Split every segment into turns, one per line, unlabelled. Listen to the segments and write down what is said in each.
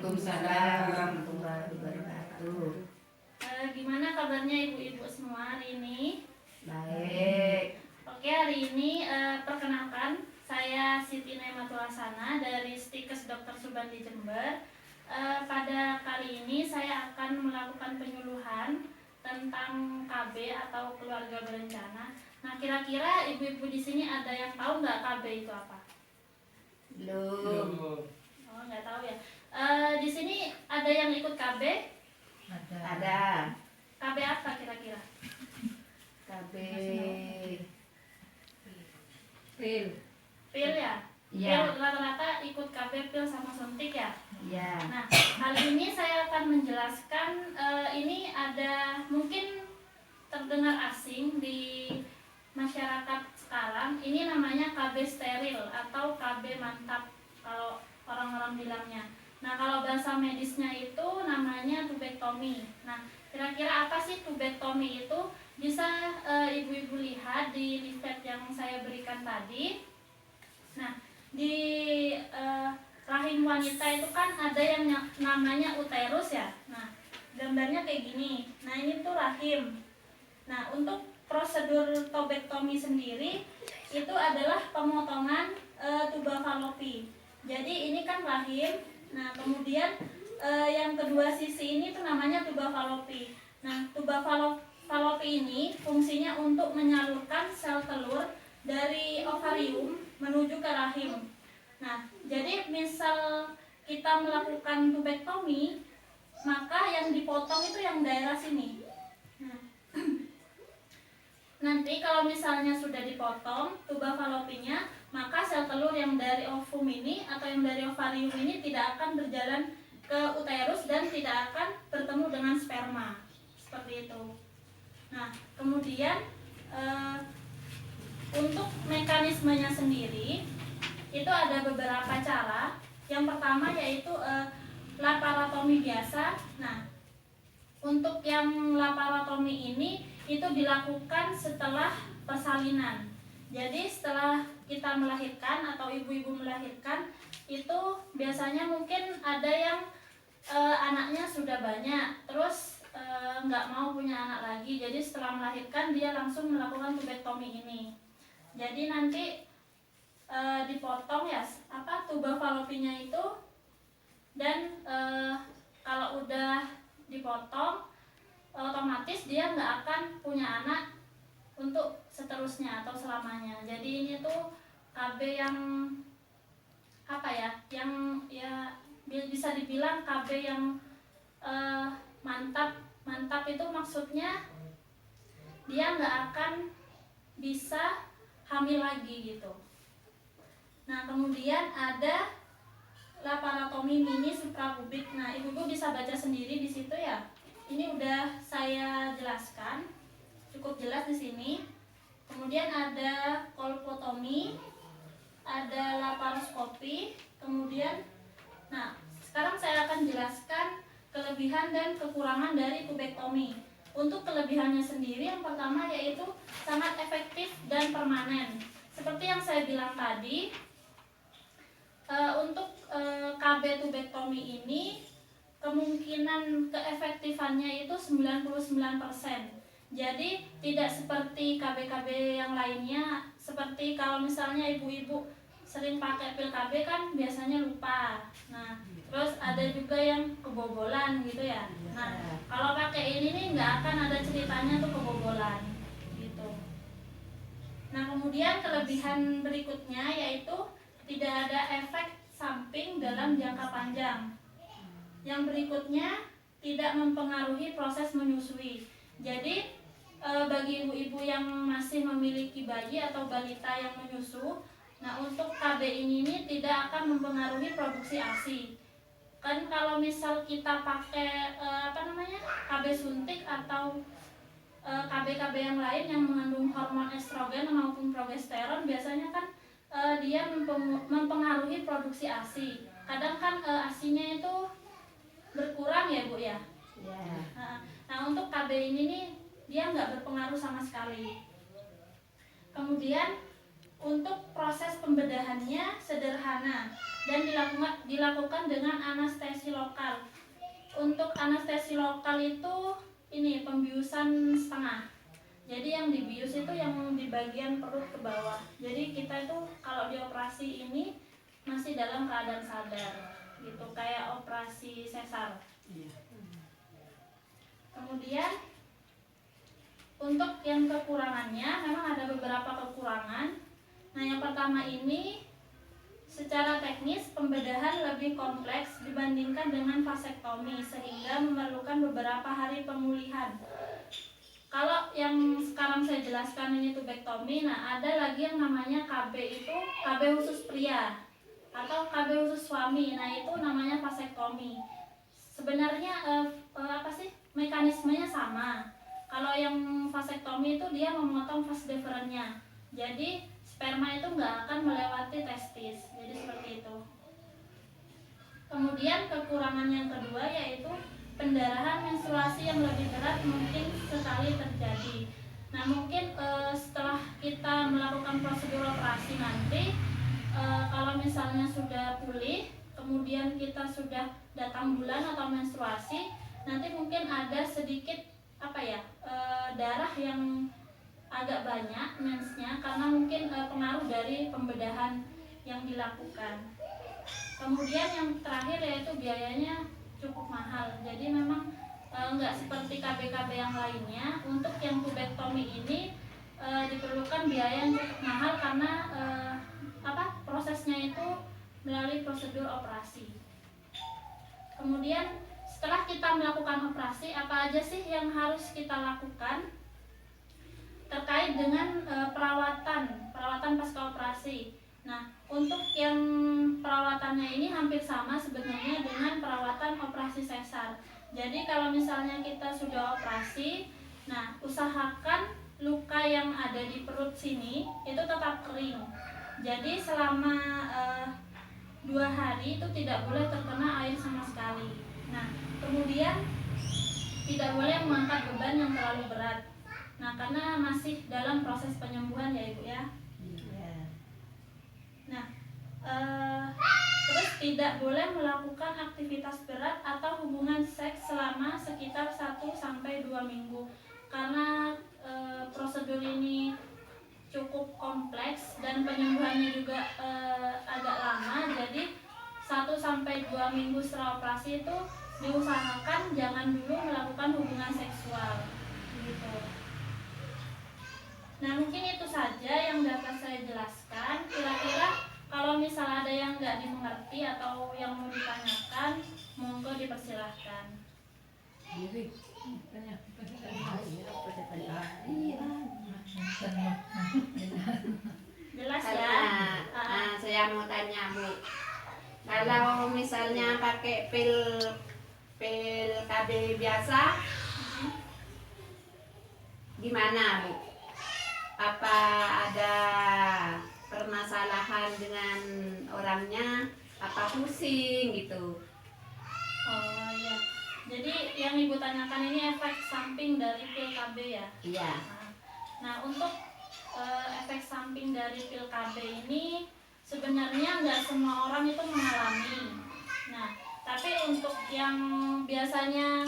Waalaikumsalam warahmatullahi wabarakatuh.
Gimana kabarnya ibu-ibu semua hari ini?
Baik.
Oke, hari ini perkenalkan, saya Siti Naimatul Hasana dari Stikes Dr. Subandi Jember. Pada kali ini saya akan melakukan penyuluhan tentang KB atau keluarga berencana. Nah, kira-kira ibu-ibu di sini ada yang tahu nggak KB itu apa?
Belum.
Oh, nggak tahu ya. Di sini ada yang ikut KB?
Ada.
KB apa kira-kira?
KB.
Pil ya?
Iya.
Pil rata-rata ikut KB pil sama suntik ya?
Ya.
Nah, kali ini saya akan menjelaskan ini ada mungkin terdengar asing di masyarakat sekarang. Ini namanya KB steril atau KB mantap kalau orang-orang bilangnya. Nah, kalau bahasa medisnya itu namanya tubektomi. Nah, kira-kira apa sih tubektomi itu? Bisa ibu-ibu lihat di leaflet yang saya berikan tadi. Nah, di rahim wanita itu kan ada yang namanya uterus ya. Nah, gambarnya kayak gini. Nah, ini tuh rahim. Nah, untuk prosedur tubektomi sendiri itu adalah pemotongan tuba falopi. Jadi ini kan rahim. Nah, kemudian yang kedua sisi ini tuh namanya tuba falopi. Nah, tuba falopi ini fungsinya untuk menyalurkan sel telur dari ovarium menuju ke rahim. Nah, jadi misal kita melakukan tubektomi, maka yang dipotong itu yang daerah sini. Nah, nanti kalau misalnya sudah dipotong tuba falopinya, maka sel telur yang dari ovum ini atau yang dari ovarium ini tidak akan berjalan ke uterus dan tidak akan bertemu dengan sperma. Seperti itu. Nah, kemudian untuk mekanismenya sendiri itu ada beberapa cara. Yang pertama yaitu laparotomi biasa. Nah, untuk yang laparotomi ini itu dilakukan setelah persalinan. Jadi setelah kita melahirkan atau ibu-ibu melahirkan itu biasanya mungkin ada yang anaknya sudah banyak, terus nggak mau punya anak lagi. Jadi setelah melahirkan dia langsung melakukan tubektomi ini. Jadi nanti dipotong ya tuba falopinya itu, dan kalau udah dipotong otomatis dia nggak akan punya anak untuk seterusnya atau selamanya. Jadi ini tuh KB yang yang ya bisa dibilang KB yang mantap itu maksudnya dia nggak akan bisa hamil lagi gitu. Nah, kemudian ada laparotomi mini suprapubik. Nah, ibu-ibu bisa baca sendiri di situ ya. Ini udah saya jelaskan, cukup jelas di sini. Kemudian ada kolpotomi, ada laparoskopi. Kemudian, nah sekarang saya akan jelaskan kelebihan dan kekurangan dari tubektomi. Untuk kelebihannya sendiri, yang pertama yaitu sangat efektif dan permanen. Seperti yang saya bilang tadi, untuk KB tubektomi ini kemungkinan keefektifannya itu 99%. Jadi tidak seperti KB-KB yang lainnya, seperti kalau misalnya ibu-ibu sering pakai pil KB kan biasanya lupa. Nah, terus ada juga yang kebobolan gitu ya. Nah, kalau pakai ini nih nggak akan ada ceritanya tuh kebobolan gitu. Nah, kemudian kelebihan berikutnya yaitu tidak ada efek samping dalam jangka panjang. Yang berikutnya tidak mempengaruhi proses menyusui. Jadi bagi ibu-ibu yang masih memiliki bayi atau balita yang menyusu, nah untuk KB ini tidak akan mempengaruhi produksi ASI. Kan kalau misal kita pakai KB suntik atau KB-KB yang lain yang mengandung hormon estrogen maupun progesteron, biasanya kan dia mempengaruhi produksi ASI. Kadang kan ASInya itu berkurang ya Bu ya. Nah untuk KB ini nih dia nggak berpengaruh sama sekali. Kemudian untuk proses pembedahannya sederhana. dan dilakukan dengan anestesi lokal. Untuk anestesi lokal itu ini pembiusan setengah. Jadi yang dibius itu yang di bagian perut ke bawah. Jadi kita itu kalau dioperasi ini masih dalam keadaan sadar, gitu kayak operasi sesar. Kemudian untuk yang kekurangannya memang ada beberapa kekurangan. Nah, yang pertama ini secara teknis pembedahan lebih kompleks dibandingkan dengan vasektomi sehingga memerlukan beberapa hari pemulihan. Kalau yang sekarang saya jelaskan ini tubektomi, nah ada lagi yang namanya KB itu KB khusus pria atau KB khusus suami. Nah, itu namanya vasektomi. Sebenarnya apa sih? Mekanismenya sama. Kalau yang vasektomi itu dia memotong vas deferennya. Jadi sperma itu nggak akan melewati testis. Jadi seperti itu. Kemudian kekurangan yang kedua yaitu pendarahan menstruasi yang lebih berat mungkin sekali terjadi. Nah, mungkin setelah kita melakukan prosedur operasi nanti, kalau misalnya sudah pulih, kemudian kita sudah datang bulan atau menstruasi, nanti mungkin ada sedikit darah yang agak banyak mensnya karena mungkin pengaruh dari pembedahan yang dilakukan. Kemudian yang terakhir yaitu biayanya cukup mahal. Jadi memang nggak seperti KB-KB yang lainnya. Untuk yang tubektomi ini diperlukan biaya yang cukup mahal karena prosesnya itu melalui prosedur operasi. Kemudian setelah kita melakukan operasi, apa aja sih yang harus kita lakukan terkait dengan perawatan pasca operasi? Nah, untuk yang perawatannya ini hampir sama sebenarnya dengan perawatan operasi sesar. Jadi kalau misalnya kita sudah operasi, nah usahakan luka yang ada di perut sini itu tetap kering. Jadi selama 2 hari itu tidak boleh terkena air sama sekali. Nah, kemudian tidak boleh mengangkat beban yang terlalu berat. Nah, karena masih dalam proses penyembuhan ya Ibu ya. Nah, terus tidak boleh melakukan aktivitas berat atau hubungan seks selama sekitar 1-2 minggu. Karena prosedur ini cukup kompleks dan penyembuhannya juga agak lama, jadi 1-2 minggu setelah operasi itu diusahakan jangan dulu melakukan hubungan seksual gitu. Nah, mungkin itu saja yang dapat saya jelaskan. Kira-kira kalau misal ada yang nggak dimengerti atau yang mau ditanyakan, monggo dipersilahkan. Jelas ya?
Saya mau tanya Bu, kalau misalnya pakai pil KB biasa, gimana Bu? Apa ada permasalahan dengan orangnya? Apa pusing gitu?
Oh iya. Jadi yang Ibu tanyakan ini efek samping dari pil KB ya?
Iya.
Nah, untuk efek samping dari pil KB ini sebenarnya nggak semua orang itu mengalami. Nah, tapi untuk yang biasanya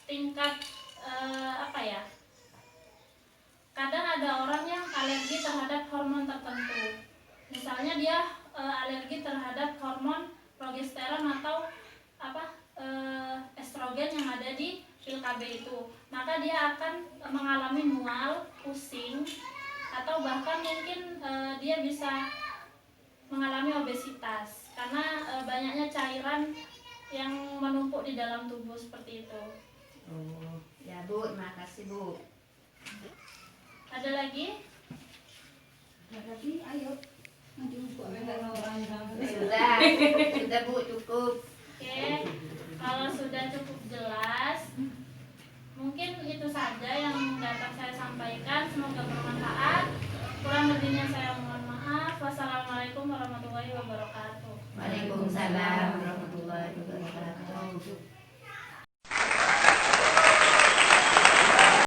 tingkat kadang ada orang yang alergi terhadap hormon tertentu. Misalnya dia alergi terhadap hormon progesteron atau estrogen yang ada di pil KB itu, maka dia akan mengalami mual, pusing, atau bahkan mungkin dia bisa mengalami obesitas karena banyaknya cairan yang menumpuk di dalam tubuh seperti itu.
Oh, ya Bu, terima kasih Bu.
Ada lagi?
Ayo. Sudah Bu, cukup.
Oke, kalau sudah cukup jelas, mungkin itu saja yang dapat saya sampaikan. Semoga bermanfaat. Kurang lebihnya saya mohon maaf. Wassalamualaikum warahmatullahi wabarakatuh.
Waalaikumsalam.